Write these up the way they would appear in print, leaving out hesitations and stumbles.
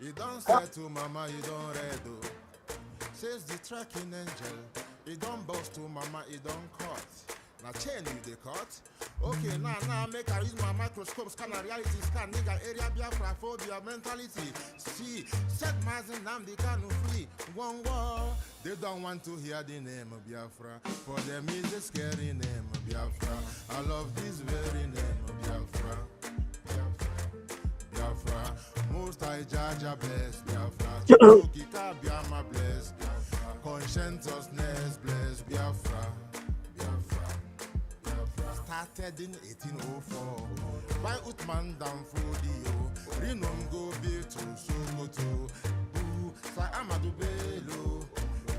You don't say to mama, you don't read. Says the tracking angel. He don't boast to mama, he don't cut. Now chain you the cut. Okay, now make I use my microscope, scan a reality scan, nigga area biafra phobia mentality. See, set Mazi Nnamdi Kanu free. One war. They don't want to hear the name of Biafra. For them is a scary name of Biafra. I love this very name of Biafra. Biafra. Most I judge a bless Biafra. Chukwuki Kabiama bless. Conscientiousness bless Biafra. Biafra. Started in 1804 by Utman down Fodio. Rinom go be to Sokoto. Sa Amadou Bello.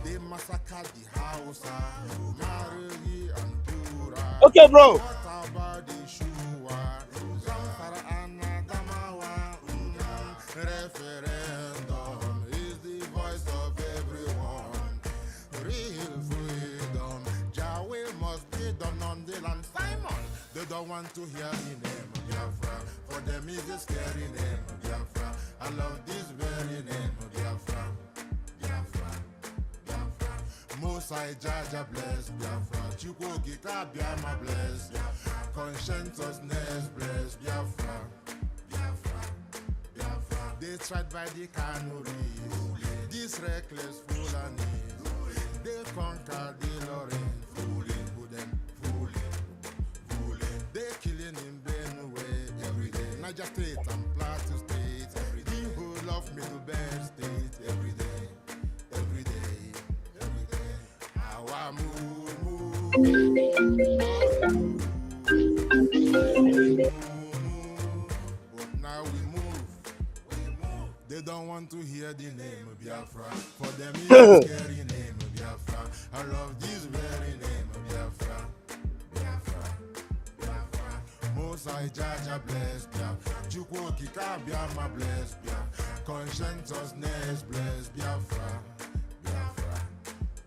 They massacred the house. Marili and Pura. Okay, bro. What about the Shua? Zamfara and Adamawa. Referendum is the voice of everyone. Real freedom. Jawel must be done on the land. Simon, they don't want to hear the name of Biafra. For them is a scary name of Biafra. I love this very name of Biafra. Biafra. Biafra. Mosai Jaja bless Biafra. Chukwuki Kabiama bless. Conscientiousness bless Biafra. Biafra. Biafra. They tried by the canories. This reckless Fulanis. They conquer the Lorraine, fooling, fooling. They killing in Benue every day. Niger State and Plateau State every day. The whole of Middle Belt State every day, every day, every day. Our but now we move. They don't want to hear the name of Biafra. For them it's a scary name of Biafra. I love this very name of Biafra. Biafra. Biafra. Mosai Jaja bless Biafra. Chukwuki Kabiama bless Biafra. Conscientiousness bless Biafra. Biafra.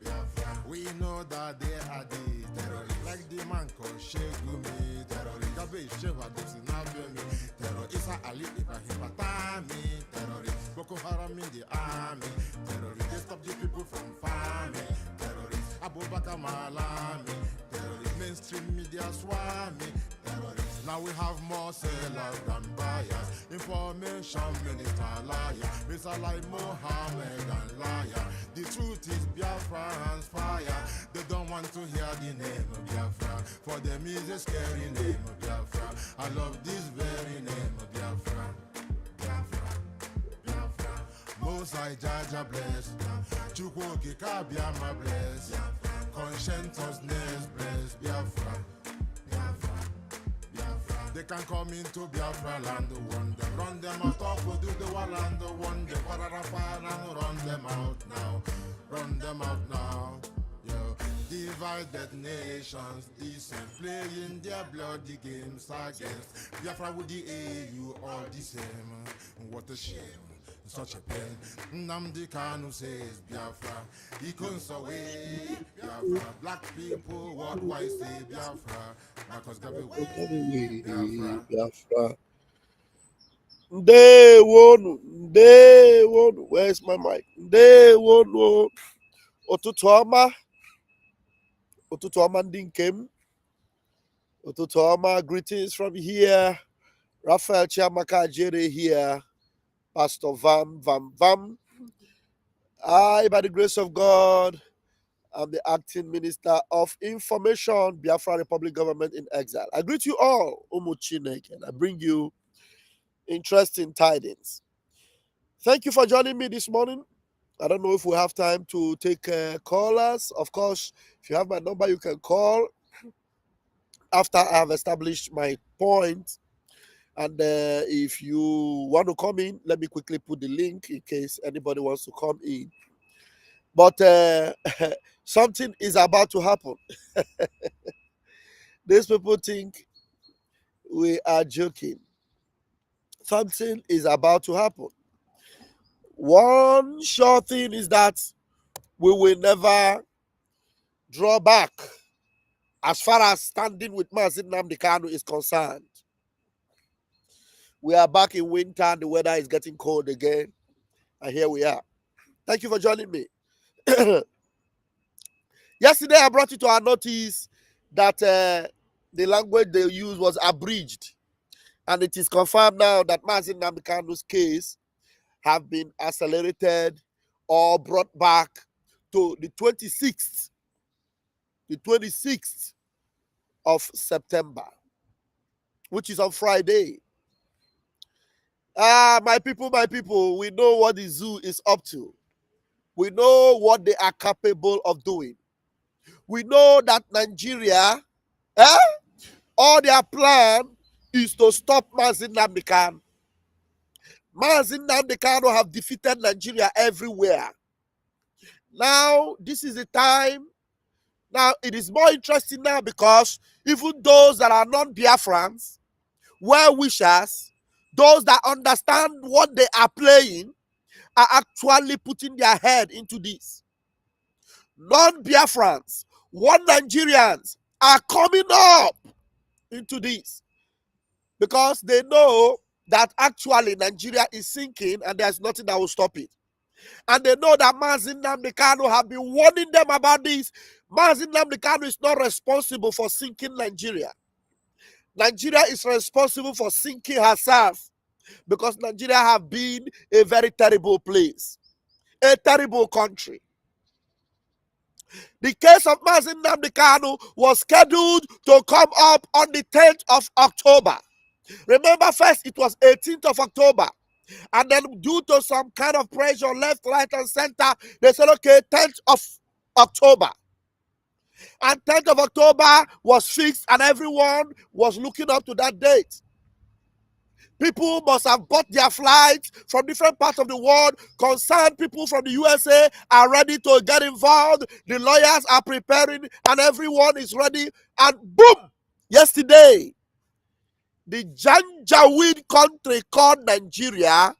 Biafra. We know that they are the terrorists. Like the man called Shegumi. Terrorist. Gabe Sheva Depsinabemi. Terrorist. Isa Ali Ibrahim Batami. Terrorist. Boko Haram in the army. Terrorists. They stop the people from farming. Terrorists. Abubakar Malami. Terrorists. Mainstream media swami. Terrorists. Now we have more sellers than buyers. Information minister liar. Mr. like Mohammed and liar. The truth is Biafran's fire. They don't want to hear the name of Biafra. For them is a scary name of Biafra. I love this very name of Biafra. Biafra. Biafra. Mosai Jaja bless. Chukwuki Kabiama bless. Conscientiousness bless. Biafra. Biafra. Biafra. They can come into Biafra land, run them out of do the wall and the one the and run them out now. Run them out now. Yo. Divided nations, decent, playing their bloody games against Biafra with the AU all the same. What a shame. Such a pain. Nnamdi Kanu says Biafra. He couldn't away Biafra. Black people worldwide say Biafra. Because Biafra. Biafra. They won. Where's my mic? They won. Otutuama Dinkem. Otutuama, greetings from here. Raphael Chiamaka Jere here. Pastor Vam. I, by the grace of God, I'm the acting minister of information, Biafra Republic Government in Exile. I greet you all, Umuchinek, and I bring you interesting tidings. Thank you for joining me this morning. I don't know if we have time to take callers. Of course, if you have my number, you can call after I have established my point. And if you want to come in, let me quickly put the link in case anybody wants to come in. But something is about to happen. These people think we are joking. Something is about to happen. One sure thing is that we will never draw back as far as standing with Mazi Nnamdi Kanu is concerned. We are back in winter and the weather is getting cold again. And here we are. Thank you for joining me. Yesterday, I brought it to our notice that the language they used was abridged. And it is confirmed now that Mazi Nnamdi Kanu's case have been accelerated or brought back to the 26th of September, which is on Friday. My people, we know what the zoo is up to. We know what they are capable of doing. We know that Nigeria, all their plan is to stop Mazi Nnamdi Kanu. Mazi Nnamdi Kanu have defeated Nigeria everywhere. Now, this is the time. Now, it is more interesting now because even those that are non-Biafrans, well-wishers, those that understand what they are playing, are actually putting their head into this. Non-Biafrans, one Nigerians are coming up into this because they know that actually Nigeria is sinking and there's nothing that will stop it. And they know that Mazi Nnamdi Kanu have been warning them about this. Mazi Nnamdi Kanu is not responsible for sinking Nigeria. Nigeria is responsible for sinking herself because Nigeria have been a very terrible place, a terrible country. The case of Mazi Nnamdi Kanu was scheduled to come up on the 10th of October. Remember, first it was 18th of October. And then due to some kind of pressure, left, right, and center, they said, okay, 10th of October. And 10th of October was fixed and everyone was looking up to that date. People must have bought their flights from different parts of the world. Concerned people from the USA are ready to get involved. The lawyers are preparing and everyone is ready. And boom! Yesterday, the Janjaweed country called Nigeria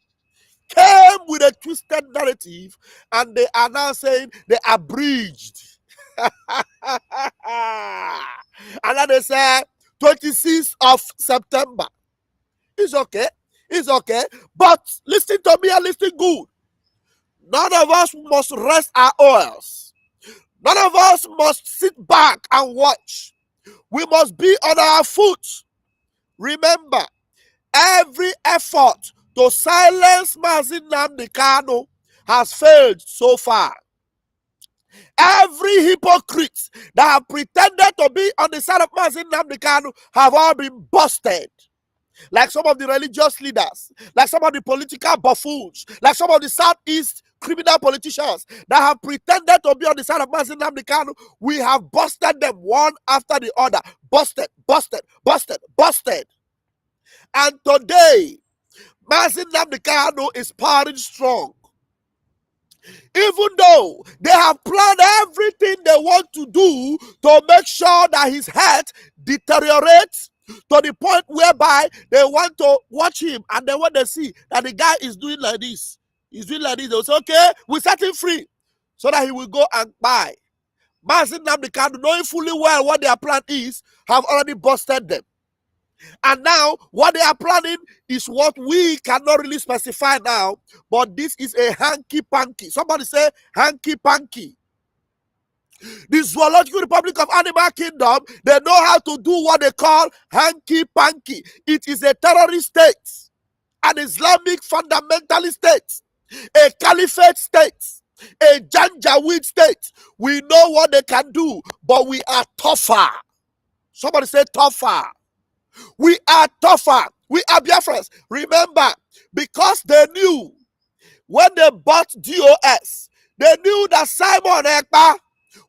came with a twisted narrative and they are now saying they abridged. And then they say 26th of September. It's okay. It's okay. But listen to me and listen good. None of us must rest our oils. None of us must sit back and watch. We must be on our foot. Remember, every effort to silence Mazi Nnamdi Kanu has failed so far. Every hypocrite that have pretended to be on the side of Mazi Nnamdi Kanu have all been busted. Like some of the religious leaders, like some of the political buffoons, like some of the Southeast criminal politicians that have pretended to be on the side of Mazi Nnamdi Kanu, we have busted them one after the other. Busted, busted, busted, busted. And today, Mazi Nnamdi Kanu is powering strong. Even though they have planned everything they want to do to make sure that his health deteriorates to the point whereby they want to watch him and then when they see that the guy is doing like this, they'll say, okay, we set him free so that he will go and buy. Mazi Nnamdi Kanu, knowing fully well what their plan is, have already busted them. And now, what they are planning is what we cannot really specify now, but this is a hanky-panky. Somebody say hanky-panky. The Zoological Republic of Animal Kingdom, they know how to do what they call hanky-panky. It is a terrorist state, an Islamic fundamentalist state, a caliphate state, a Janjaweed state. We know what they can do, but we are tougher. Somebody say tougher. We are tougher. We are Biafrans. Remember, because they knew when they bought DOS, they knew that Simon Ekpa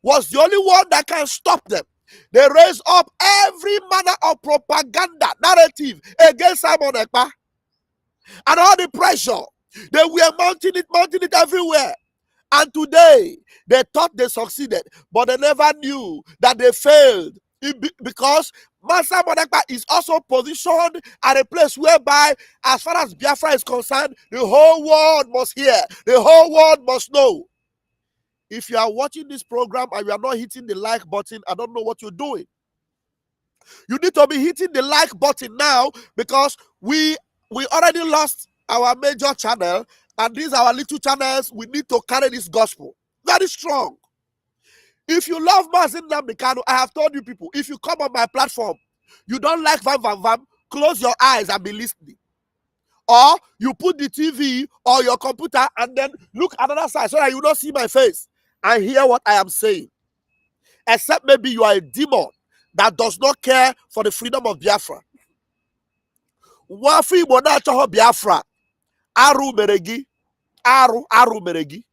was the only one that can stop them. They raised up every manner of propaganda narrative against Simon Ekpa. And all the pressure, they were mounting it everywhere. And today, they thought they succeeded, but they never knew that they failed. Because Mazi Nnamdi is also positioned at a place whereby, as far as Biafra is concerned, the whole world must hear, the whole world must know. If you are watching this program and you are not hitting the like button, I don't know what you're doing. You need to be hitting the like button now because we already lost our major channel and these are our little channels, we need to carry this gospel very strong. If you love Mazi Nnamdi Kanu, I have told you people, if you come on my platform, you don't like Vam Vam Vam, close your eyes and be listening. Or you put the TV or your computer and then look another side so that you don't see my face and hear what I am saying. Except maybe you are a demon that does not care for the freedom of Biafra. Wafi Bona Choho Biafra, Aru Meregi, Aru Meregi.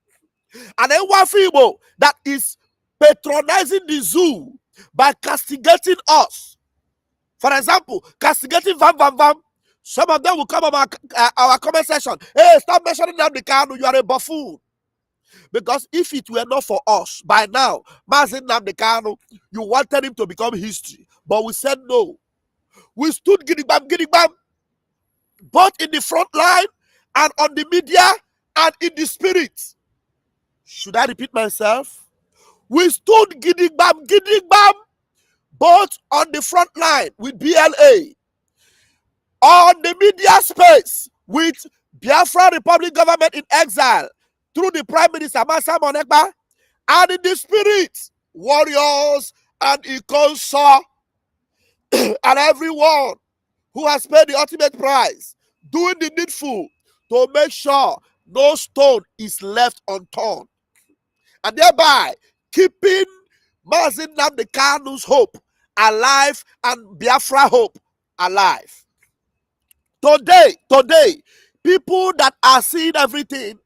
And then Wafi Igbo that is patronizing the zoo by castigating us. For example, castigating Vam Vam Vam. Some of them will come on our comment section. Hey, stop mentioning Nnamdi Kanu, you are a buffoon. Because if it were not for us, by now, Mazi Nnamdi Kanu, you wanted him to become history. But we said no. We stood gidigbam, both in the front line and on the media and in the spirit. Should I repeat myself? We stood gidigbam, both on the front line with BLA, on the media space with Biafra Republic government in exile through the Prime Minister Mazi Ekpa, and in the spirit, warriors and Ikonsa and everyone who has paid the ultimate price, doing the needful to make sure no stone is left unturned, and thereby keeping Mazi Nnamdi Kanu's hope alive and Biafra hope alive. Today, people that are seeing everything,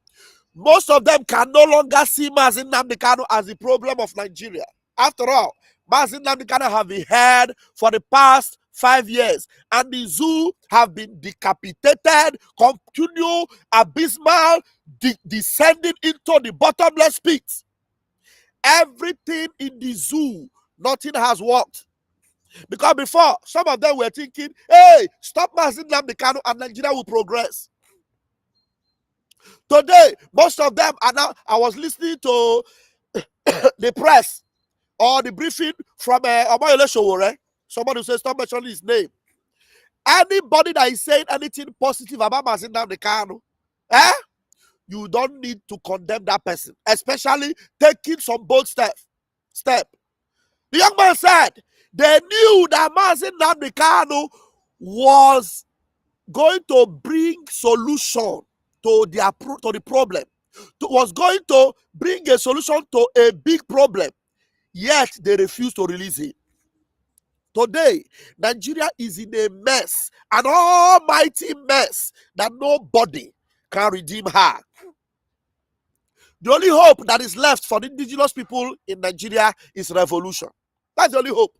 most of them can no longer see Mazi Nnamdi Kanu as the problem of Nigeria. After all, Mazi Nnamdi Kanu have been held for the past 5 years, and the zoo have been decapitated, continue abysmal, descending into the bottomless pit. Everything in the zoo, nothing has worked. Because before, some of them were thinking, hey, stop Mazi Nnamdi Kanu and Nigeria will progress. Today, most of them are now, I was listening to the press or the briefing from Omoyele Sowore. Somebody says, stop mentioning his name. Anybody that is saying anything positive about Mazi Nnamdi Kanu, you don't need to condemn that person, especially taking some bold step. The young man said they knew that Mazi Nnamdi Kanu was going to bring solution to the problem, was going to bring a solution to a big problem, yet they refused to release it. Today, Nigeria is in a mess, an almighty mess that nobody can redeem her. The only hope that is left for the indigenous people in Nigeria is revolution. That's the only hope.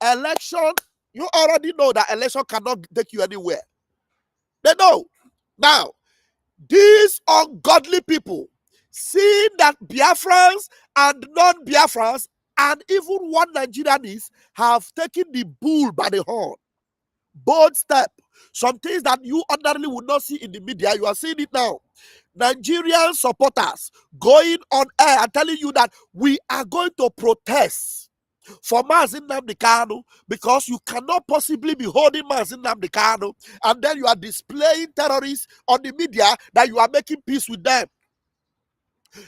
Election, you already know that election cannot take you anywhere. They know. Now, these ungodly people, seeing that Biafrans and non-Biafrans and even one Nigerianese have taken the bull by the horn. Bold step. Some things that you ordinarily would not see in the media, you are seeing it now. Nigerian supporters going on air and telling you that we are going to protest for Mazi Nnamdi Kanu because you cannot possibly be holding Mazi Nnamdi Kanu and then you are displaying terrorists on the media that you are making peace with them.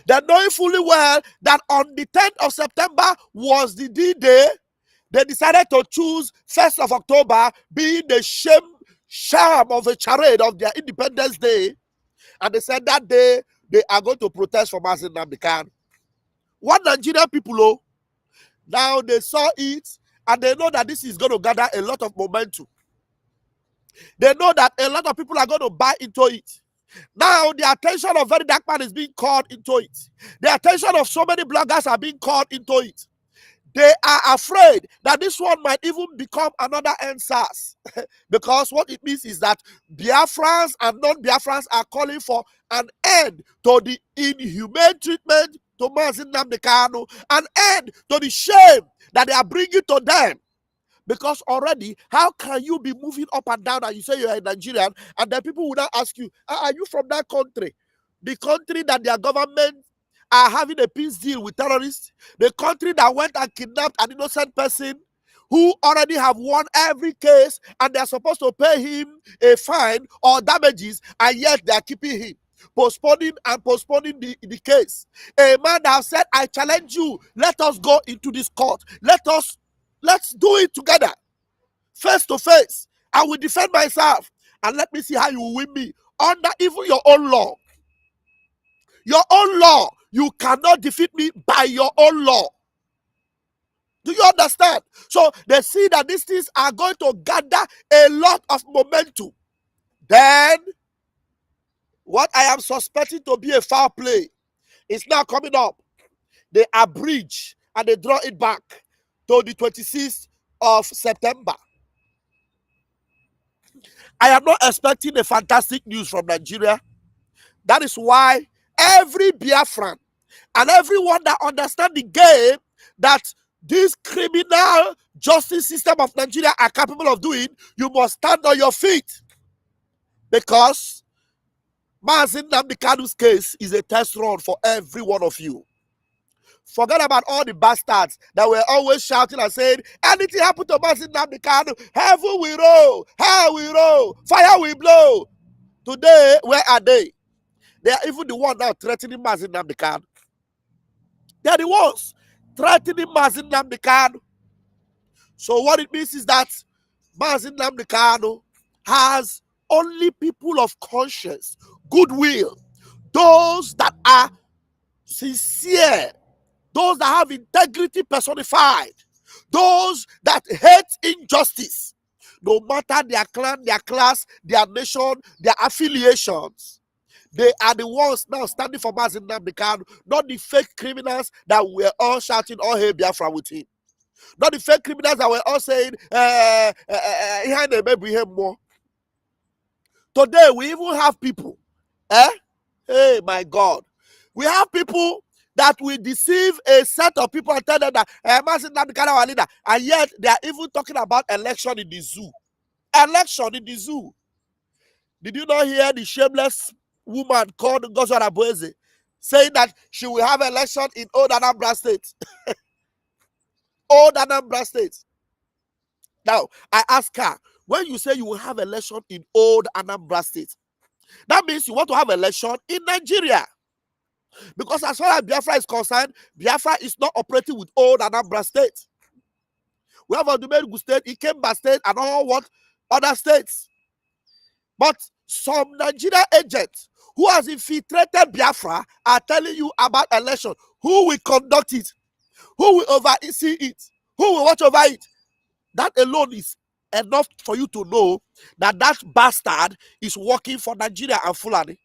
They're knowing fully well that on the 10th of September was the D-Day. They decided to choose 1st of October being the sham of a charade of their Independence Day. And they said that day they are going to protest for Mazi Nnamdi Kanu. What Nigerian people, now they saw it and they know that this is going to gather a lot of momentum. They know that a lot of people are going to buy into it. Now the attention of Very Dark Man is being called into it. The attention of so many bloggers are being called into it. They are afraid that this one might even become another NSAS because what it means is that Biafrans and non-Biafrans are calling for an end to the inhumane treatment to Mazi Nnamdi Kanu, an end to the shame that they are bringing to them. Because already, how can you be moving up and down and you say you're a Nigerian and then people will not ask you, are you from that country? The country that their government are having a peace deal with terrorists, the country that went and kidnapped an innocent person who already have won every case and they're supposed to pay him a fine or damages and yet they are keeping him. postponing the case. A man that said, I challenge you, let us go into this court. Let's do it together, face to face. I will defend myself, and let me see how you will win me under even your own law. Your own law, you cannot defeat me by your own law. Do you understand? So they see that these things are going to gather a lot of momentum. Then, what I am suspecting to be a foul play is now coming up. They abridge and they draw it back to the 26th of September. I am not expecting a fantastic news from Nigeria. That is why every Biafran and everyone that understands the game that this criminal justice system of Nigeria are capable of doing, you must stand on your feet. Because Mazi Nnamdi Kanu's case is a test run for every one of you. Forget about all the bastards that were always shouting and saying, anything happen to Mazi Nnamdi Kanu, heaven will roll, hell will roll, fire will blow. Today, where are they? They are even the one now threatening Mazi Nnamdi Kanu. They are the ones threatening Mazi Nnamdi Kanu. So what it means is that Mazi Nnamdi Kanu has only people of conscience, goodwill, those that are sincere, those that have integrity personified, those that hate injustice, no matter their clan, their class, their nation, their affiliations. They are the ones now standing for Mazi Nnamdi Kanu, not the fake criminals that were all shouting all hail Biafra with him. Not the fake criminals that were all saying, more. Today, we even have people, hey, my God. We have people that will deceive a set of people and tell them that Mazi Nnamdi Kanu our leader, and yet they are even talking about election in the zoo. Election in the zoo. Did you not hear the shameless woman called Goswara Boeze saying that she will have election in Old Anambra State? Old Anambra State. Now, I ask her, when you say you will have election in Old Anambra State, that means you want to have election in Nigeria. Because as far as Biafra is concerned, Biafra is not operating with Old Anambra State. We have Odumegwu State, Ikemba State, and all what other states. But some Nigerian agents who has infiltrated Biafra are telling you about election. Who will conduct it? Who will oversee it? Who will watch over it? That alone is enough for you to know that that bastard is working for Nigeria and Fulani.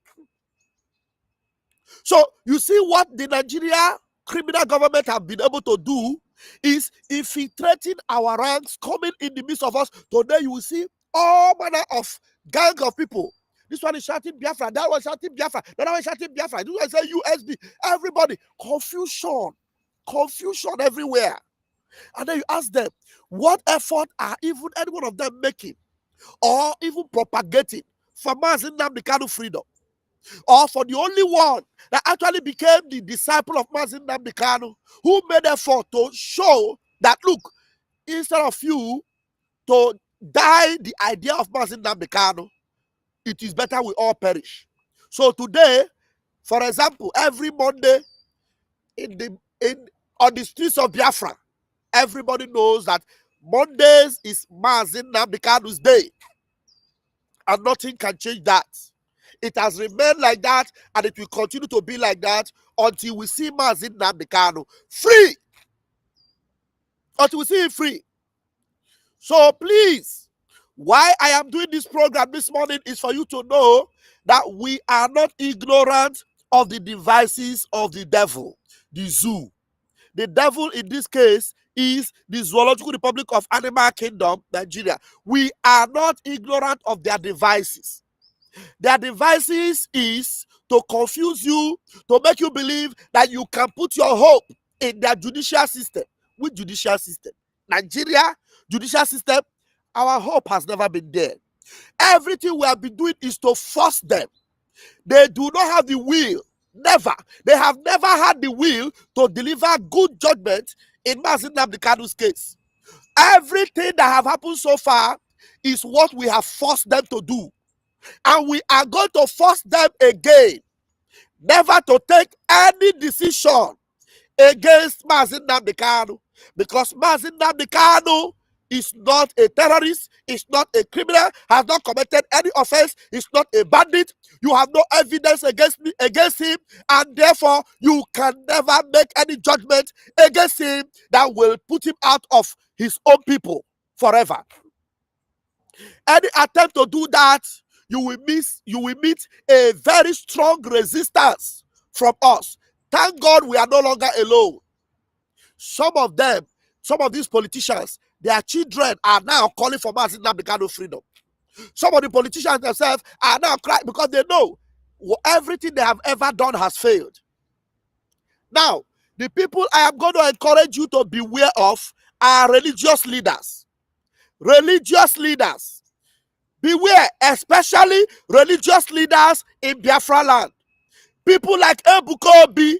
So you see what the Nigeria criminal government have been able to do is infiltrating our ranks, coming in the midst of us. Today you will see all manner of gang of people. This one is shouting Biafra, that one is shouting Biafra, that one is shouting Biafra, this one is saying USB, everybody. Confusion everywhere. And then you ask them, what effort are even any one of them making or even propagating for Mazi Nnamdi Kanu freedom? Or for the only one that actually became the disciple of Mazi Nnamdi Kanu, who made effort to show that, look, instead of you to die the idea of Mazi Nnamdi Kanu, it is better we all perish. So today, for example, every Monday on the streets of Biafra, everybody knows that Mondays is Mazi Nnamdi Kanu's day. And nothing can change that. It has remained like that, and it will continue to be like that until we see Mazi Nnamdi Kanu free. Until we see him free. So please, why I am doing this program this morning is for you to know that we are not ignorant of the devices of the devil, the zoo. The devil in this case is the Zoological Republic of Animal Kingdom, Nigeria. We are not ignorant of their devices. Their devices is to confuse you, to make you believe that you can put your hope in their judicial system. Which judicial system? Nigeria judicial system. Our hope has never been there. Everything we have been doing is to force them. They do not have the will. Never. They have never had the will to deliver good judgment in Mazi Nnamdi Kanu's case. Everything that have happened so far is what we have forced them to do. And we are going to force them again never to take any decision against Mazi Nnamdi Kanu, because Mazi Nnamdi Kanu is not a terrorist, is not a criminal, has not committed any offense, is not a bandit. You have no evidence against him, and therefore you can never make any judgment against him that will put him out of his own people forever. Any attempt to do that, you will meet a very strong resistance from us. Thank God we are no longer alone. Some of these politicians, their children are now calling for Mazi Nnamdi Kanu freedom. Some of the politicians themselves are now crying because they know everything they have ever done has failed. Now, the people I am going to encourage you to beware of are religious leaders. Religious leaders. Beware, especially religious leaders in Biafra land. People like Ebuka Obi.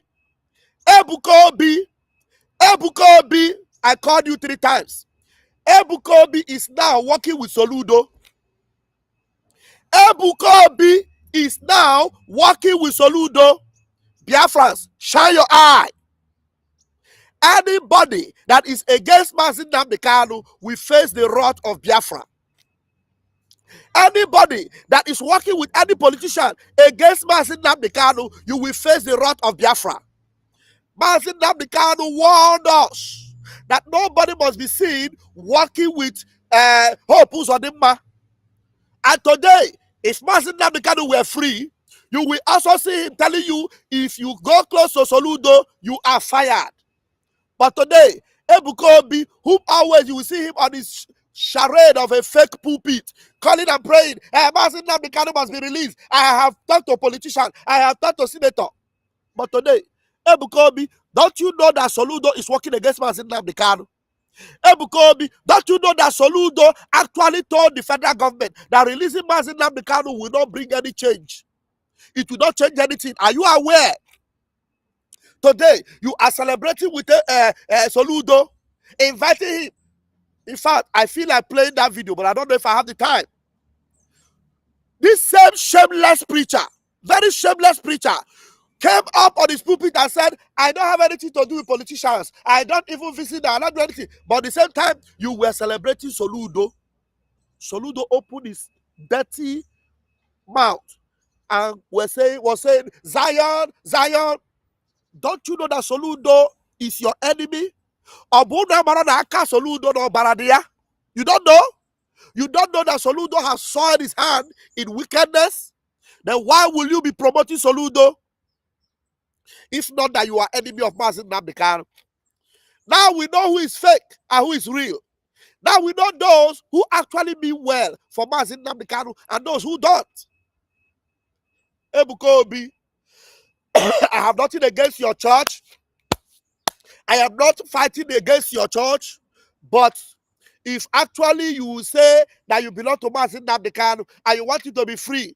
I called you 3 times. Ebuka Obi is now working with Soludo. Ebuka Obi is now working with Soludo. Biafrans, shine your eye. Anybody that is against Mazi Nnamdi Kanu will face the wrath of Biafra. Anybody that is working with any politician against Mazi Nnamdi Kanu, you will face the wrath of Biafra. Mazi Nnamdi Kanu warned us that nobody must be seen working with Hope Uzodimma. And today, if Mazi Nnamdi Kanu were free, you will also see him telling you, if you go close to Soludo, you are fired. But today, Ebuka Obi, whom always you will see him on his charade of a fake pulpit, calling and praying, Mazi Nnamdi Kanu must be released. I have talked to a politician, I have talked to a senator. But today, Ebuka Obi, don't you know that Soludo is working against Mazi Nnamdi Kanu? Ebuka Obi, don't you know that Soludo actually told the federal government that releasing Mazi Nnamdi Kanu will not bring any change? It will not change anything. Are you aware? Today, you are celebrating with Soludo, inviting him. In fact, I feel like playing that video, but I don't know if I have the time. This same shameless preacher, very shameless preacher, came up on his pulpit and said, I don't have anything to do with politicians. I don't even visit them. I don't do anything. But at the same time, you were celebrating Soludo. Soludo opened his dirty mouth and was saying, Zion, Zion. Don't you know that Soludo is your enemy? You don't know? You don't know that Soludo has soiled his hand in wickedness? Then why will you be promoting Soludo? If not that you are enemy of Mazi Nnamdi Kanu. Now we know who is fake and who is real. Now we know those who actually mean well for Mazi Nnamdi Kanu and those who don't. Ebuka Obi, I have nothing against your church. I am not fighting against your church. But if actually you say that you belong to Mazi Nnamdi Kanu and you want it to be free,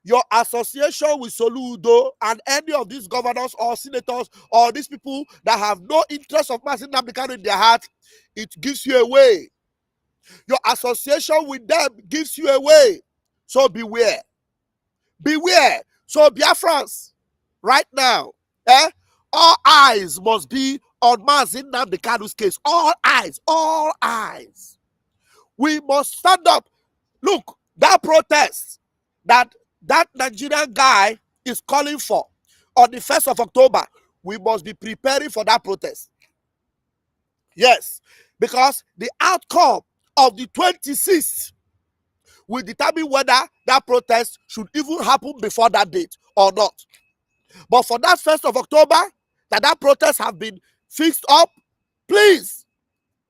your association with Soludo and any of these governors or senators or these people that have no interest of Mazi Nnamdi Kanu in their heart, it gives you away. Your association with them gives you away. So beware. Beware. So Biafrans, right now, all eyes must be on Mazi Nnamdi Kanu's case. All eyes, all eyes. We must stand up. Look, that protest that Nigerian guy is calling for on the 1st of October, we must be preparing for that protest. Yes, because the outcome of the 26th will determine whether that protest should even happen before that date or not. But for that 1st of October, that protest have been fixed up, please,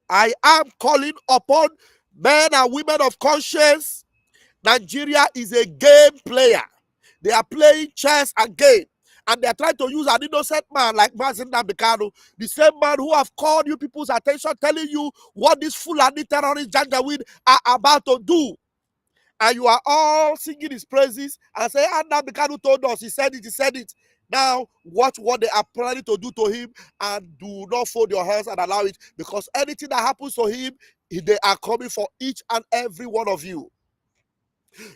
I am calling upon men and women of conscience. Nigeria is a game player. They are playing chess and game. And they are trying to use an innocent man like Mazi Nnamdi Kanu, the same man who have called you people's attention, telling you what these Fulani terrorist Janjaweed are about to do. And you are all singing his praises and say, Nnamdi Kanu told us, he said it. Now, watch what they are planning to do to him and do not fold your hands and allow it, because anything that happens to him, they are coming for each and every one of you.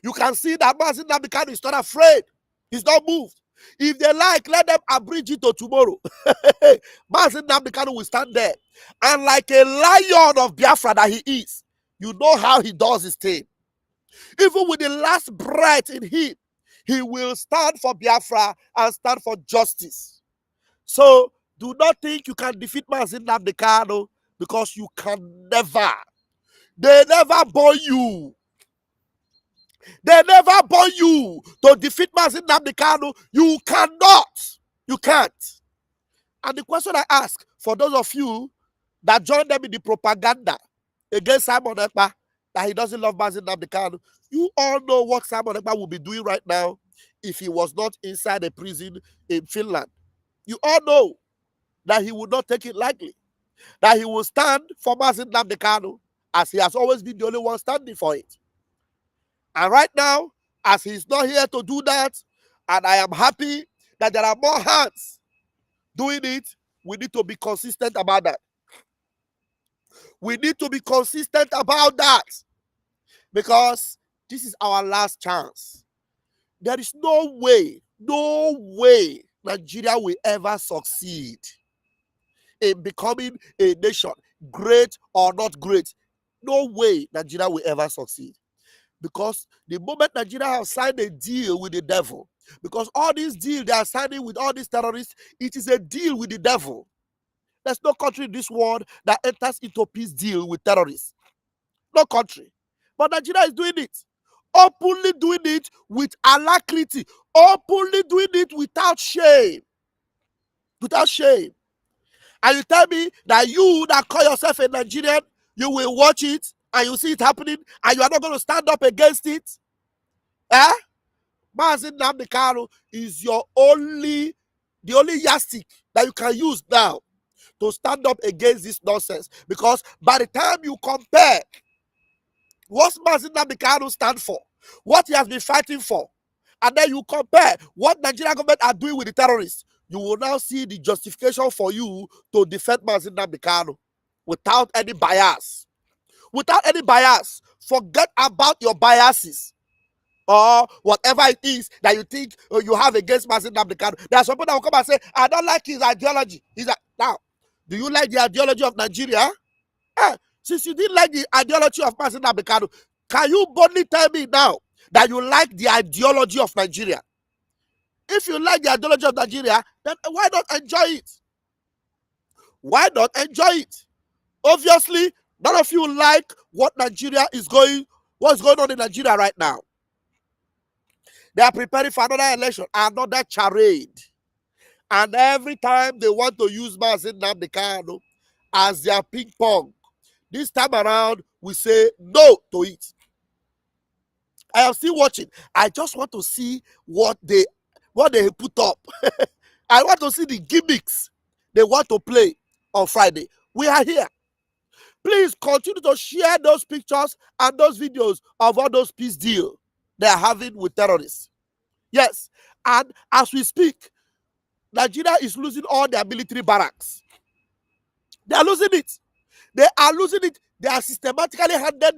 You can see that Mazi Nnamdi Kanu is not afraid. He's not moved. If they like, let them abridge it to tomorrow. Mazi Nnamdi Kanu will stand there. And like a lion of Biafra that he is, you know how he does his thing. Even with the last breath in him, he will stand for Biafra and stand for justice. So do not think you can defeat Mazi Nnamdi Kanu, because you can never. They never born you. They never born you to defeat Mazi Nnamdi Kanu. You cannot. You can't. And the question I ask for those of you that join them in the propaganda against Simon Ekpa, that he doesn't love Mazi Nnamdi Kanu, you all know what Simon Ekpa will be doing right now if he was not inside a prison in Finland. You all know that he would not take it lightly, that he will stand for Mazi Nnamdi Kanu, as he has always been the only one standing for it. And right now, as he's not here to do that, and I am happy that there are more hands doing it, we need to be consistent about that. We need to be consistent about that, because this is our last chance. There is no way Nigeria will ever succeed in becoming a nation, great or not great. No way Nigeria will ever succeed. Because the moment Nigeria has signed a deal with the devil, because all these deals they are signing with all these terrorists, it is a deal with the devil. There's no country in this world that enters into peace deal with terrorists. No country. But Nigeria is doing it. Openly doing it with alacrity. Openly doing it without shame. Without shame. And you tell me that you that call yourself a Nigerian, you will watch it and you see it happening and you are not going to stand up against it? Eh? Mazi Nnamdi Kanu is the only yardstick that you can use now to stand up against this nonsense. Because by the time you compare what Mazi Nnamdi Kanu stands for, what he has been fighting for, and then you compare what Nigerian government are doing with the terrorists, you will now see the justification for you to defend Mazi Nnamdi Kanu without any bias. Without any bias. Forget about your biases or whatever it is that you think you have against Mazi Nnamdi Kanu. There are some people that will come and say, I don't like his ideology. Now, do you like the ideology of Nigeria? Since you didn't like the ideology of Mazi Nnamdi Kanu, can you boldly tell me now that you like the ideology of Nigeria? If you like the ideology of Nigeria, then why not enjoy it? Why not enjoy it? Obviously, none of you like what's going on in Nigeria right now. They are preparing for another election, another charade. And every time they want to use Mazi Nnamdi Kanu as their ping pong, this time around, we say no to it. I am still watching. I just want to see what they put up. I want to see the gimmicks they want to play on Friday. We are here. Please continue to share those pictures and those videos of all those peace deals they are having with terrorists. Yes, and as we speak, Nigeria is losing all their military barracks. They are losing it. They are losing it. They are systematically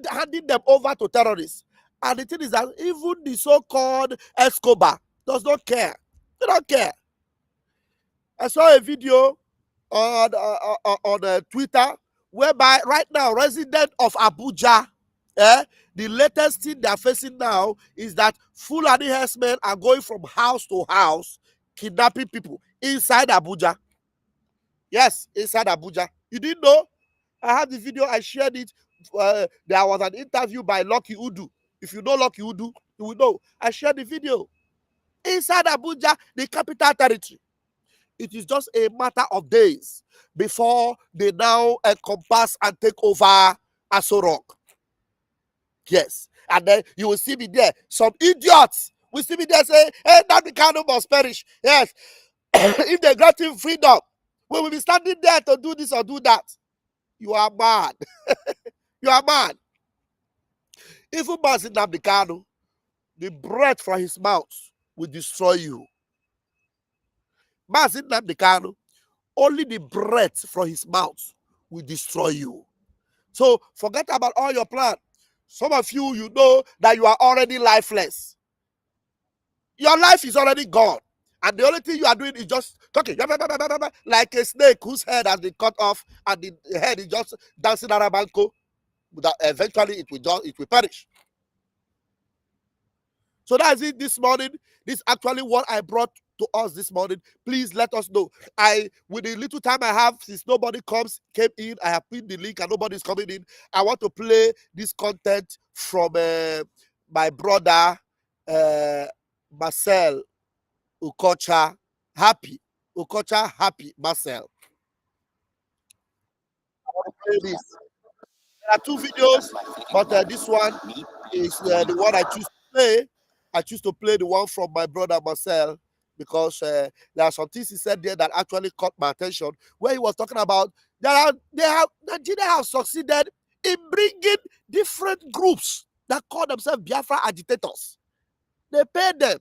handing them over to terrorists. And the thing is that even the so-called Escobar does not care. They don't care. I saw a video on Twitter whereby right now residents of Abuja, the latest thing they are facing now is that Fulani herdsmen are going from house to house kidnapping people inside Abuja. Yes, inside Abuja. You didn't know? I have the video, I shared it. There was an interview by Lucky Udu. If you know Lucky Udu, you will know. I shared the video. Inside Abuja, the capital territory. It is just a matter of days before they now encompass and take over Aso Rock. Yes. And then you will see me there. Some idiots will see me there say, hey, Nnamdi Kanu must perish. Yes. If they grant him freedom, we will be standing there to do this or do that. You are mad. You are mad. Even Mazi Nnamdi Kanu, the breath from his mouth will destroy you. Mazi Nnamdi Kanu, only the breath from his mouth will destroy you. So forget about all your plan. Some of you, you know that you are already lifeless. Your life is already gone. And the only thing you are doing is just talking like a snake whose head has been cut off and the head is just dancing around banco. That eventually it will perish. So that's it this morning. This is actually what I brought to us this morning. Please let us know. With the little time I have, since nobody came in, I have pinned the link and nobody's coming in. I want to play this content from my brother Marcel Ukocha Happy. Ukocha Happy Marcel. I want to play this. There are two videos, but this one is the one I choose to play. I choose to play the one from my brother Marcel because there are some things he said there that actually caught my attention. Where he was talking about Nigeria have succeeded in bringing different groups that call themselves Biafra agitators. They pay them,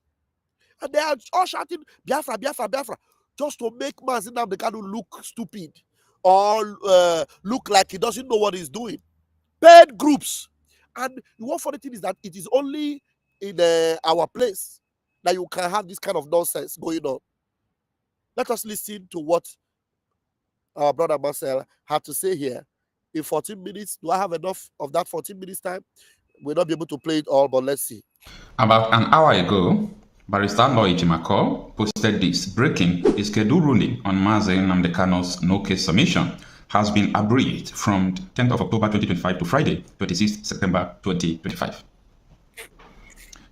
and they are all shouting Biafra, Biafra, Biafra, just to make Mazi Nnamdi Kanu look stupid or look like he doesn't know what he's doing. Paid groups. And the one funny thing is that it is only in our place that you can have this kind of nonsense going on. Let us listen to what our brother Marcel had to say here in 14 minutes. Do I have enough of that 14 minutes time? We'll not be able to play it all, but let's see. About an hour ago, Barrister Lawyer Jimako posted this: breaking a scheduled ruling on Mazi Nnamdi Kanu's no-case submission has been abridged from 10th of October 2025 to Friday, 26th September 2025.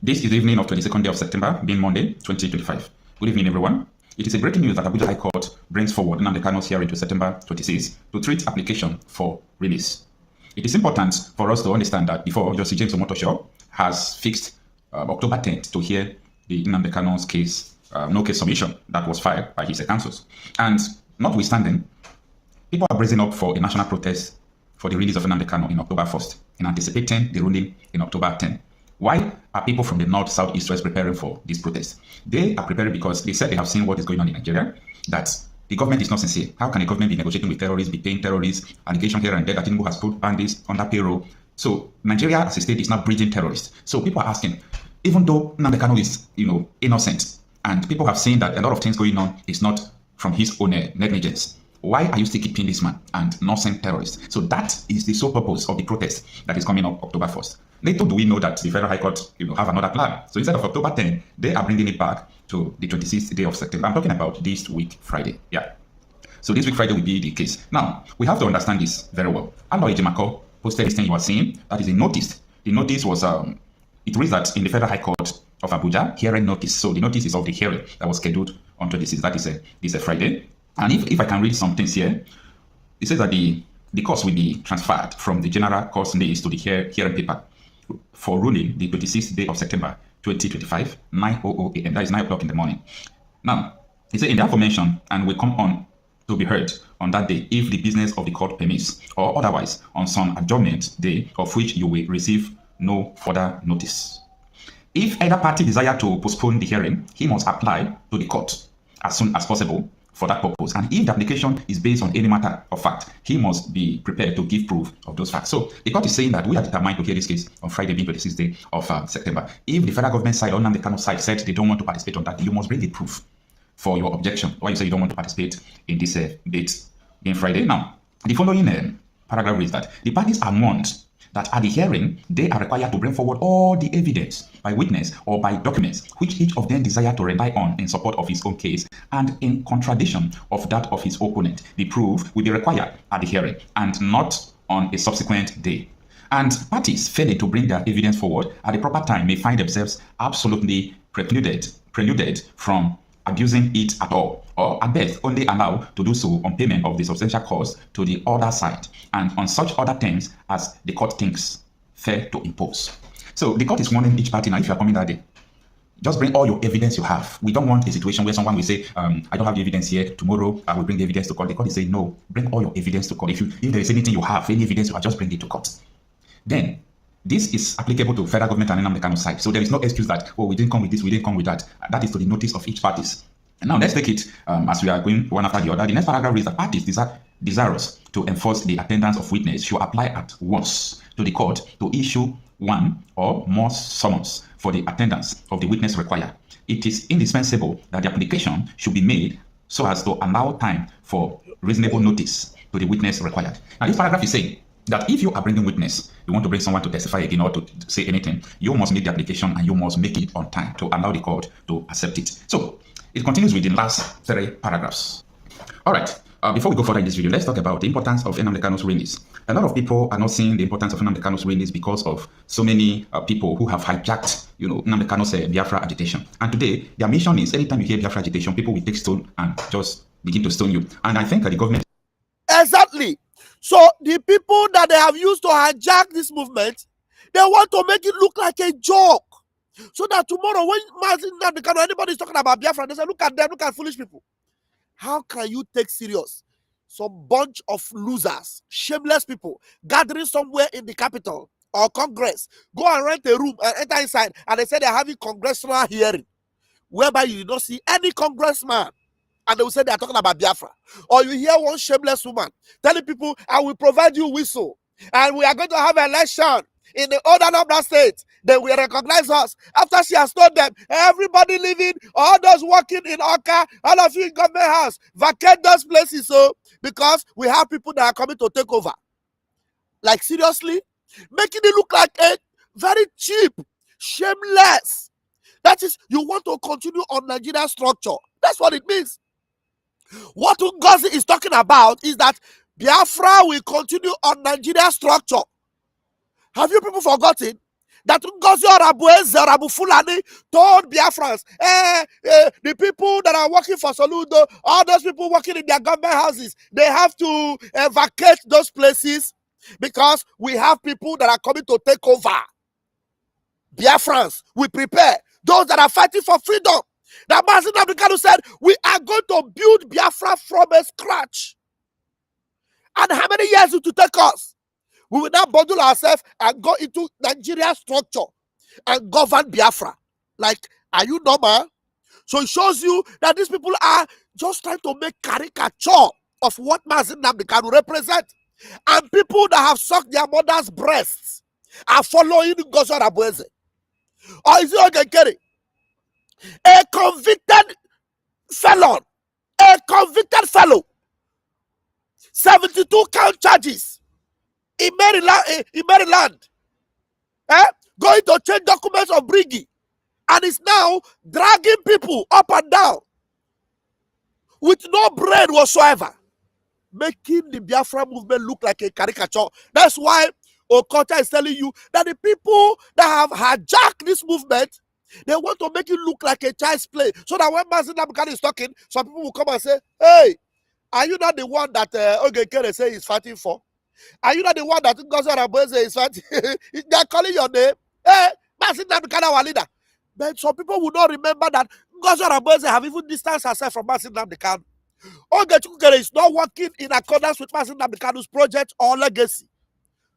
This is the evening of 22nd day of September, being Monday, 2025. Good evening, everyone. It is a breaking news that Abuja High Court brings forward Nnamdi Kanu's hearing to September 26th to treat application for release. It is important for us to understand that before, Justice James Omotosho has fixed October 10th to hear the Nnamdi Kanu's case, no-case submission that was filed by his counsels. And notwithstanding, people are bracing up for a national protest for the release of Nnamdi Kanu in October 1st, in anticipating the ruling in October 10th. Why are people from the north, south, east, west preparing for this protest? They are preparing because they said they have seen what is going on in Nigeria, that the government is not sincere. How can a government be negotiating with terrorists, be paying terrorists, allegation here and there that Tinubu has put bandits under payroll? So Nigeria as a state is not breeding terrorists. So people are asking, even though Nnamdi Kanu is, innocent, and people have seen that a lot of things going on is not from his own negligence, why are you still keeping this man and not send terrorists? So that is the sole purpose of the protest that is coming up October 1st. Little do we know that the Federal High Court have another plan. So instead of October 10, they are bringing it back to the 26th day of September. I'm talking about this week, Friday. Yeah. So this week, Friday will be the case. Now, we have to understand this very well. Aloy Jimako posted this thing you are seeing. That is a notice. The notice was, it reads that in the Federal High Court of Abuja, hearing notice. So the notice is of the hearing that was scheduled on 26th. That is a Friday. And if I can read some things here, it says that the cause will be transferred from the general cause list to the hearing paper for ruling the 26th day of September 2025, 9:00 a.m. That is 9 o'clock in the morning. Now, it says in the aforementioned and will come on to be heard on that day if the business of the court permits, or otherwise on some adjournment day of which you will receive no further notice. If either party desire to postpone the hearing, he must apply to the court as soon as possible for that purpose. And if the application is based on any matter of fact, he must be prepared to give proof of those facts. So the court is saying that we are determined to hear this case on Friday, being 26th day of September. If the federal government side or Nnamdi Kanu side said they don't want to participate on that, you must bring the proof for your objection. Why you say you don't want to participate in this date being Friday. Now, the following paragraph reads that the parties are warned that at the hearing, they are required to bring forward all the evidence by witness or by documents which each of them desire to rely on in support of his own case and in contradiction of that of his opponent. The proof will be required at the hearing and not on a subsequent day. And parties failing to bring their evidence forward at the proper time may find themselves absolutely preluded from abusing it at all, or at best only allowed to do so on payment of the substantial cost to the other side and on such other terms as the court thinks fair to impose. So the court is warning each party now, if you are coming that day, just bring all your evidence you have. We don't want a situation where someone will say, I don't have the evidence here, tomorrow I will bring the evidence to court. The court is saying, no, bring all your evidence to court. If there is anything you have, any evidence you have, just bring it to court. Then this is applicable to federal government and Nnamdi Kanu side. So there is no excuse that, oh, we didn't come with this, we didn't come with that. That is to the notice of each parties. And now let's take it as we are going one after the other. The next paragraph reads that parties desirous to enforce the attendance of witness should apply at once to the court to issue one or more summons for the attendance of the witness required. It is indispensable that the application should be made so as to allow time for reasonable notice to the witness required. Now, this paragraph is saying that if you are bringing witness, you want to bring someone to testify again or to say anything, you must make the application and you must make it on time to allow the court to accept it. So it continues with the last 3 paragraphs. All right. Before we go further in this video, let's talk about the importance of Nnamdi Kanu's release. A lot of people are not seeing the importance of Nnamdi Kanu's release because of so many people who have hijacked, Nnamdi Kanu's Biafra agitation. And today, their mission is anytime you hear Biafra agitation, people will take stone and just begin to stone you. And I think the government... Exactly. So the people that they have used to hijack this movement, they want to make it look like a joke. So that tomorrow when Mazi Nnamdi Kanu, anybody is talking about Biafra, they say, look at them, look at foolish people. How can you take serious some bunch of losers, shameless people gathering somewhere in the capital or Congress, go and rent a room and enter inside, and they say they're having congressional hearing, whereby you do not see any congressman, and they will say they are talking about Biafra. Or you hear one shameless woman telling people, I will provide you whistle, and we are going to have an election in the other Anambra state. They will recognize us. After she has told them, everybody living, all those working in Oka, all of you in government house, vacate those places, so because we have people that are coming to take over. Like, seriously? Making it look like a very cheap, shameless. That is, you want to continue on Nigeria structure. That's what it means. What Ngozi is talking about is that Biafra will continue on Nigeria structure. Have you people forgotten that Ngozi Orabu Fulani told Biafrans, the people that are working for Soludo, all those people working in their government houses, they have to vacate those places because we have people that are coming to take over. Biafrans, we prepare. Those that are fighting for freedom. That Mazi Nnamdi Kanu said, we are going to build Biafra from a scratch. And how many years it will take us? We will now bundle ourselves and go into Nigeria structure and govern Biafra. Like, are you normal? So it shows you that these people are just trying to make caricature of what Mazi Nnamdi Kanu represent. And people that have sucked their mother's breasts are following Ngozi Orabueze. Or is it okay? A convicted felon, 72 count charges in Maryland, going to change documents of Briggy, and is now dragging people up and down with no brain whatsoever, making the Biafra movement look like a caricature. That's why Okota is telling you that the people that have hijacked this movement, they want to make it look like a child's play. So that when Mazi Nnamdi Kanu is talking, some people will come and say, hey, are you not the one that Ogekere say is fighting for? Are you not the one that Ngozi Orabueze is fighting? They are calling your name. Hey, Mazi Nnamdi Kanu, our leader. But some people will not remember that Ngozi Orabueze have even distanced herself from Mazi Nnamdi Kanu. Ogekere is not working in accordance with Mazi Nnamdi Kanu's project or legacy.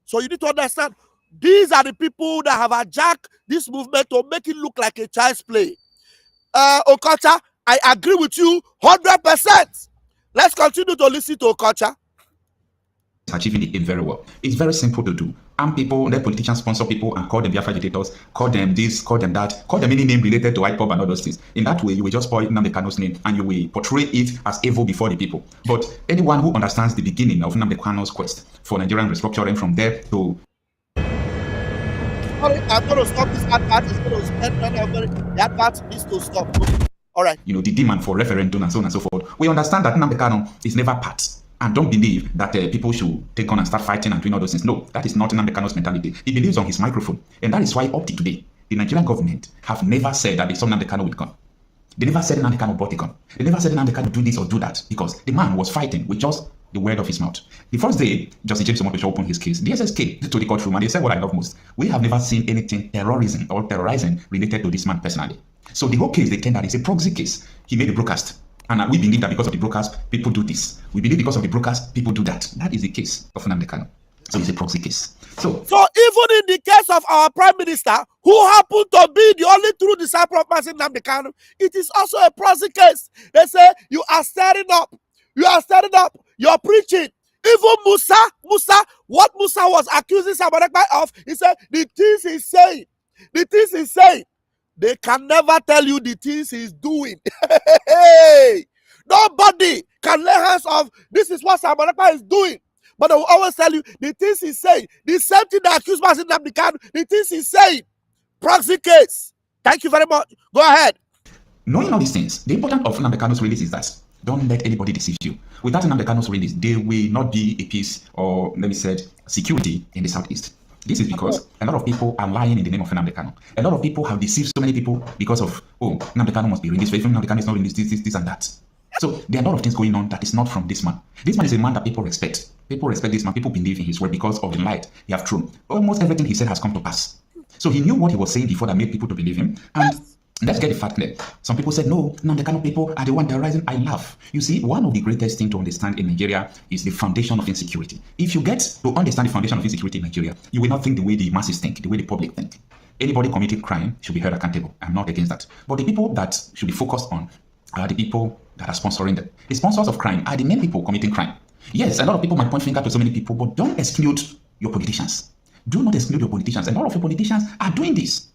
So you need to understand, these are the people that have hijacked this movement to make it look like a child's play. Okota, I agree with you 100%. Let's continue to listen to Okota. Achieving it very well. It's very simple to do. Arm people, let politicians sponsor people and call them Biafra agitators, call them this, call them that, call them any name related to IPOB and all those things. In that way, you will just spoil Nnamdi Kanu's name and you will portray it as evil before the people. But anyone who understands the beginning of Nnamdi Kanu's quest for Nigerian restructuring from there to... I'm going to stop this advert. It's going to spend the advert needs to stop. All right. The demand for referendum and so on and so forth. We understand that Nnamdi Kanu is never part. And don't believe that people should take on and start fighting and doing all those things. No, that is not Nnamdi Kanu's mentality. He believes on his microphone. And that is why up to today, the Nigerian government have never said that they saw Nnamdi Kanu with gun. They never said Nnamdi Kanu bought a gun. They never said Nnamdi Kanu do this or do that, because the man was fighting with just the word of his mouth. The first day, Justice James Omotosho opened his case. The DSS came to the courtroom and they said what I love most. We have never seen anything terrorism or terrorizing related to this man personally. So the whole case they tendered is a proxy case. He made a broadcast. And we believe that because of the broadcast, people do this. We believe because of the broadcast, people do that. That is the case of Nnamdi Kanu. So it's a proxy case. So even in the case of our Prime Minister, who happened to be the only true disciple of Mazi Nnamdi Kanu, it is also a proxy case. They say, you are stirring up. You are stirring up. You're preaching. Even Musa, what Musa was accusing Simon Ekpa of, he said, the things he's saying, they can never tell you the things he's doing. Hey, nobody can lay hands of this is what Simon Ekpa is doing. But they will always tell you the things he's saying. The same thing that accused Mazi Nnamdi Kanu, the things he's saying. Proxy case. Thank you very much. Go ahead. Knowing all these things, the importance of Nnamdi Kanu's release is that don't let anybody deceive you. Without Nnamdi Kanu's release, there will not be a peace or, let me say, security in the Southeast. This is because a lot of people are lying in the name of Nnamdi Kanu. A lot of people have deceived so many people because of, oh, Nnamdi Kanu must be released. Nnamdi Kanu is not released, this and that. So there are a lot of things going on that is not from this man. This man is a man that people respect. People respect this man. People believe in his word because of the light he has thrown. Almost everything he said has come to pass. So he knew what he was saying before that made people to believe him. And let's get the fact clear. Some people said, no, Nnamdi Kanu people are the one terrorizing. I laugh. You see, one of the greatest things to understand in Nigeria is the foundation of insecurity. If you get to understand the foundation of insecurity in Nigeria, you will not think the way the masses think, the way the public think. Anybody committing crime should be held accountable. I'm not against that. But the people that should be focused on are the people that are sponsoring them. The sponsors of crime are the main people committing crime. Yes, a lot of people might point finger to so many people, but don't exclude your politicians. Do not exclude your politicians. A lot of your politicians are doing this.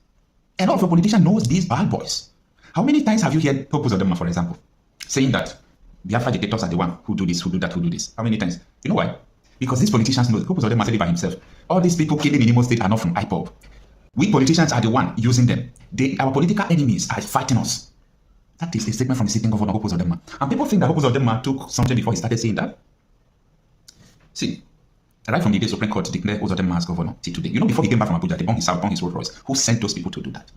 A lot of your politicians knows these bad boys. How many times have you heard Purpose of them, for example, saying that Biafra dictators are the one who do this, who do that, who do this? How many times? You know why? Because these politicians know Purpose of them said it by himself. All these people killing in Imo State are not from IPOB. We politicians are the one using them. Our political enemies are fighting us. That is a statement from the sitting governor Purpose of them. And people think that Purpose of them took something before he started saying that. See, right from the day Supreme Court declared Uzodinma as governor till today. You know, before he came back from Abuja, they burned his house, burned his Rolls Royce. Who sent those people to do that?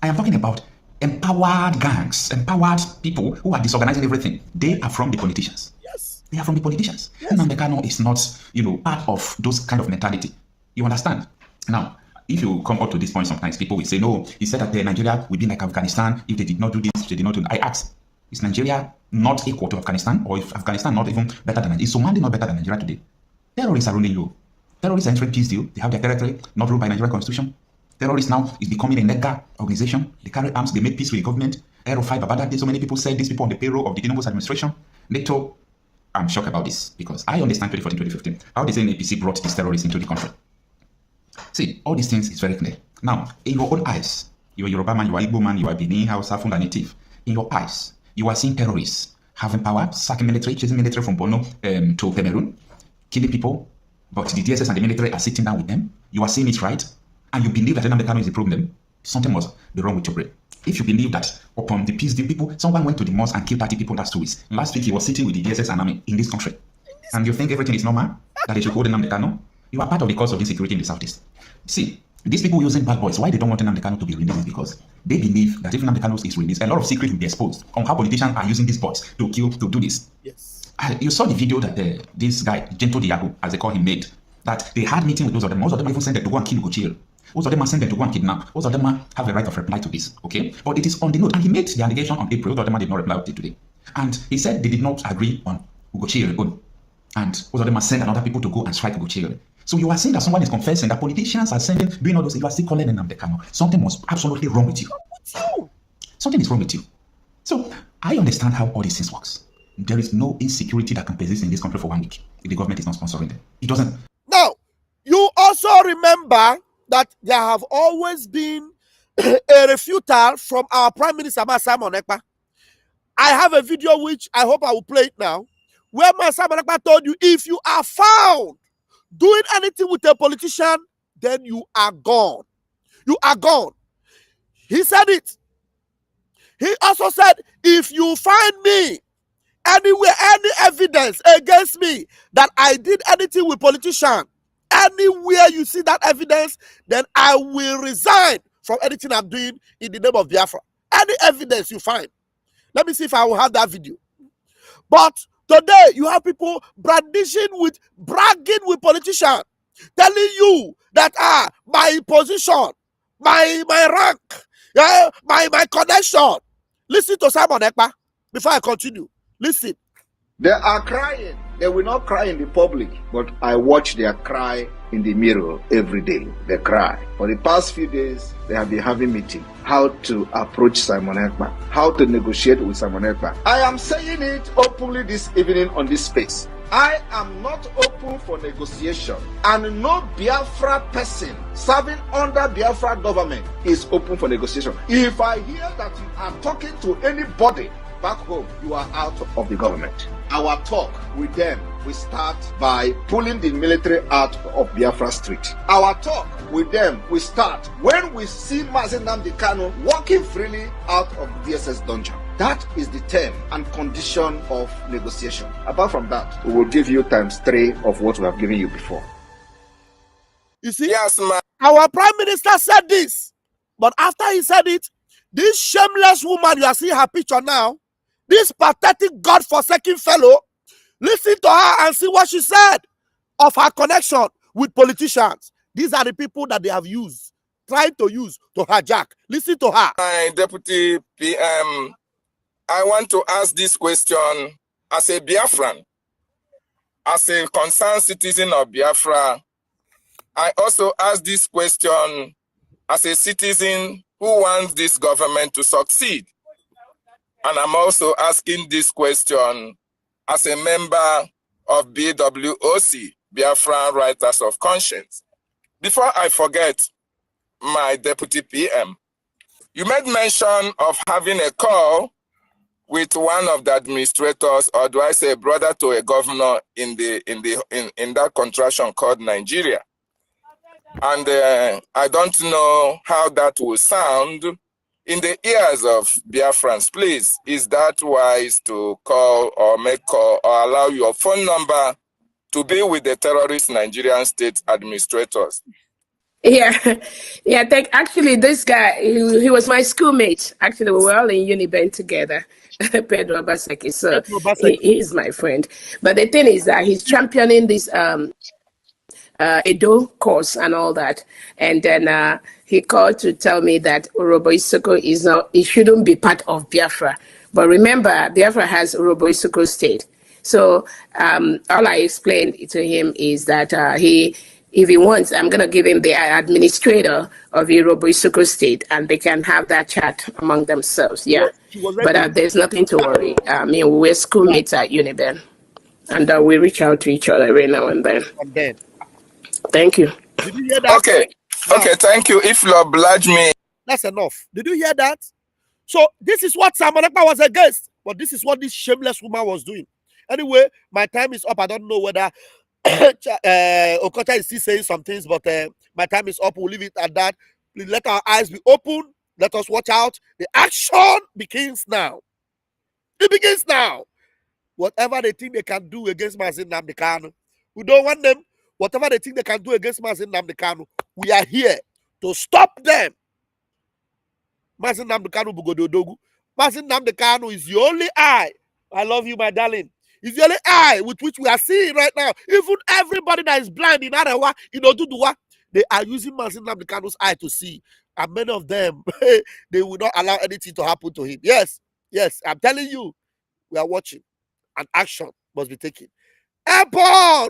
I am talking about empowered gangs, empowered people who are disorganizing everything. They are from the politicians. Yes. They are from the politicians. Yes. Nnamdi Kanu is not, part of those kind of mentality. You understand? Now, if you come up to this point, sometimes people will say, no, he said that Nigeria will be like Afghanistan if they did not do this, if they did not do that. I ask, is Nigeria not equal to Afghanistan? Or if Afghanistan not even better than Nigeria? Is Somalia not better than Nigeria today? Terrorists are ruling you. Terrorists are entering peace deal. They have their territory not ruled by Nigerian constitution. Terrorists now is becoming a NEGA organization. They carry arms. They make peace with the government. Aero 5 about that day. So many people said these people on the payroll of the Tinubu's administration. NATO, I'm shocked about this because I understand 2014, 2015 how the same APC brought these terrorists into the country. See, all these things is very clear. Now, in your own eyes, you are Yoruba man, you are Igbo man, you are Benin, Hausa, Funda native. In your eyes, you are seeing terrorists having power, sacking military, chasing military from Borno to Cameroon, killing people, but the DSS and the military are sitting down with them. You are seeing it right, and you believe that Nnamdi Kanu is the problem. Something must be wrong with your brain. If you believe that upon the peace deal, someone went to the mosque and killed 30 people, that's 2 weeks. Last week, he was sitting with the DSS and army in this country. And you think everything is normal? That they should hold Nnamdi Kanu? You are part of the cause of insecurity in the Southeast. See, these people using bad boys, why they don't want Nnamdi Kanu to be released is because they believe that if Nnamdi Kanu is released, a lot of secrets will be exposed on how politicians are using these boys to kill, to do this. Yes. You saw the video that this guy, Gento Diago, as they call him, made. That they had meeting with those of them. Most of them even sent them to go and kill Ugochiro. Most of them are sent them to go and kidnap. Most of them have a right of reply to this, okay? But it is on the note. And he made the allegation on April. Most of them did not reply to it today. And he said they did not agree on Ugochiro own. And most of them are sent another people to go and strike Ugochiro. So you are saying that someone is confessing that politicians are sending, doing all those things. You are still calling Nnamdi Kanu. Something was absolutely wrong with you. Something is wrong with you. So I understand how all these things works. There is no insecurity that can persist in this country for 1 week if the government is not sponsoring them. It doesn't. Now, you also remember that there have always been a refutal from our Prime Minister, Simon Ekpa. I have a video which I hope I will play it now, where Simon Ekpa told you, if you are found doing anything with a politician, then you are gone. You are gone. He said it. He also said, if you find me anywhere, any evidence against me that I did anything with politician, anywhere you see that evidence, then I will resign from anything I'm doing in the name of Biafra. Any evidence you find. Let me see if I will have that video. But today, you have people bragging with politicians, telling you that my position, my rank, my connection. Listen to Simon Ekpa before I continue. Listen. They are crying. They will not cry in the public, but I watch their cry in the mirror every day. They cry. For the past few days, they have been having meeting. How to approach Simon Ekpa. How to negotiate with Simon Ekpa. I am saying it openly this evening on this space. I am not open for negotiation, and no Biafra person serving under Biafra government is open for negotiation. If I hear that you are talking to anybody back home, you are out of the government. Our talk with them will start by pulling the military out of Biafra street. Our talk with them will start when we see Mazi Nnamdi Kanu walking freely out of the DSS dungeon. That is the term and condition of negotiation. Apart from that, we will give you ×3 of what we have given you before. You see? Yes, ma'am. Our prime minister said this, but after he said it, this shameless woman, you are seeing her picture now, this pathetic, God-forsaken fellow, listen to her and see what she said of her connection with politicians. These are the people that they have used, trying to use to hijack. Listen to her. My deputy PM, I want to ask this question as a Biafran, as a concerned citizen of Biafra. I also ask this question as a citizen who wants this government to succeed. And I'm also asking this question as a member of BWOC, Biafran Writers of Conscience. Before I forget, my deputy PM, you made mention of having a call with one of the administrators, or do I say brother to a governor in that contraction called Nigeria. And I don't know how that will sound in the ears of Biafrans. Please, is that wise to call or make call or allow your phone number to be with the terrorist Nigerian state administrators? Yeah, actually, this guy, he was my schoolmate. Actually, we were all in Uniben together. Pedro Baseki, so he's my friend. But the thing is that he's championing this Edo course and all that. And then he called to tell me that Urobo Isoko is not, it shouldn't be part of Biafra. But remember, Biafra has Urobo Isoko state. So all I explained to him is that if he wants, I'm going to give him the administrator of Urobo Isoko state, and they can have that chat among themselves. Yeah, but there's nothing to worry. I mean, we're schoolmates at Uniben, and we reach out to each other every now and then. Thank you. Did you hear that? Okay. Now, okay, thank you. If you oblige me. That's enough. Did you hear that? So this is what Sam Ekpa was against, but this is what this shameless woman was doing. Anyway, my time is up. I don't know whether Okota is still saying some things, but my time is up. We'll leave it at that. Please let our eyes be open. Let us watch out. The action begins now. It begins now. Whatever they think they can do against Mazi Nnamdi Kanu, we don't want them. Whatever they think they can do against Mazi Nnamdi Kanu, we are here to stop them. Mazi Nnamdi Kanu Bugododogu. Mazi Nnamdi Kanu is the only eye. I love you, my darling. It's the only eye with which we are seeing right now. Even everybody that is blind in Arewa, in Oduduwa, they are using Mazi Nnamdi Kanu's eye to see. And many of them, they will not allow anything to happen to him. Yes, I'm telling you, we are watching. And action must be taken. Airborne!